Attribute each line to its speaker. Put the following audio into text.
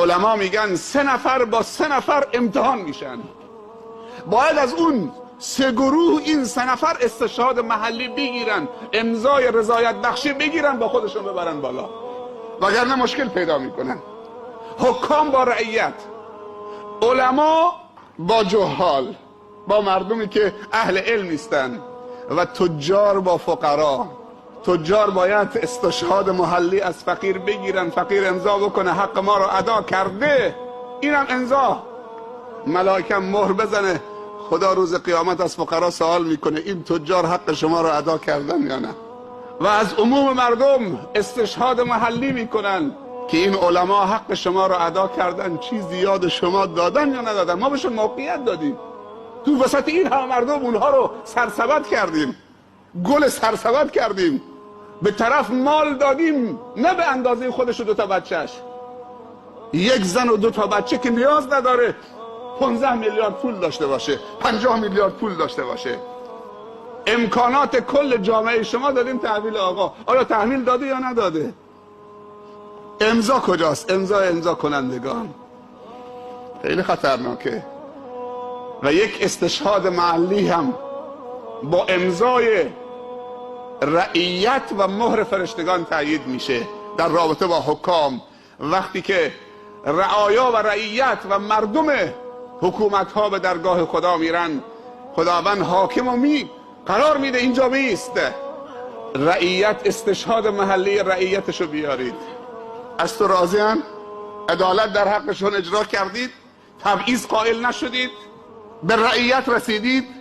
Speaker 1: علما میگن 3 نفر با 3 نفر امتحان میشن، باید از اون 3 گروه این 3 نفر استشهاد محلی بگیرن، امضای رضایت بخشی بگیرن، با خودشون ببرن بالا، وگرنه مشکل پیدا میکنن. حکام با رعیت، علما با جهال، با مردمی که اهل علم نیستن، و تجار با فقرا. تجار باید استشهاد محلی از فقیر بگیرن، فقیر امضا بکنه حق ما رو ادا کرده، اینم امضا، ملائکه مهر بزنه، خدا روز قیامت از فقرا سوال میکنه این تجار حق شما رو ادا کردن یا نه. و از عموم مردم استشهاد محلی میکنن که این علما حق شما رو ادا کردن، چیزی یاد شما دادن یا ندادن. ما بهشون موقعیت دادیم، تو وسط این همه مردم اونها رو سرسبد کردیم، گل سرسبد کردیم، به طرف مال دادیم، نه به اندازه خودش و 2 تا بچهش. 1 زن و 2 تا بچه که نیاز نداره 15 میلیارد پول داشته باشه، 50 میلیارد پول داشته باشه. امکانات کل جامعه شما دادیم تحویل آقا. آیا تحویل داده یا نداده؟ امضا کجاست؟ امضا کنندگان. خیلی خطرناکه. و یک استشهاد محلی هم با امضای رعیت و مهر فرشتگان تأیید میشه در رابطه با حکام. وقتی که رعایا و رعیت و مردم حکومت ها به درگاه خدا میرن، خداوند حاکم و قرار میده اینجا بیست، رعیت استشهاد محلی رعیتشو بیارید. از تو راضیان؟ عدالت در حقشون اجرا کردید؟ تبعیض قائل نشدید؟ به رعیت رسیدید؟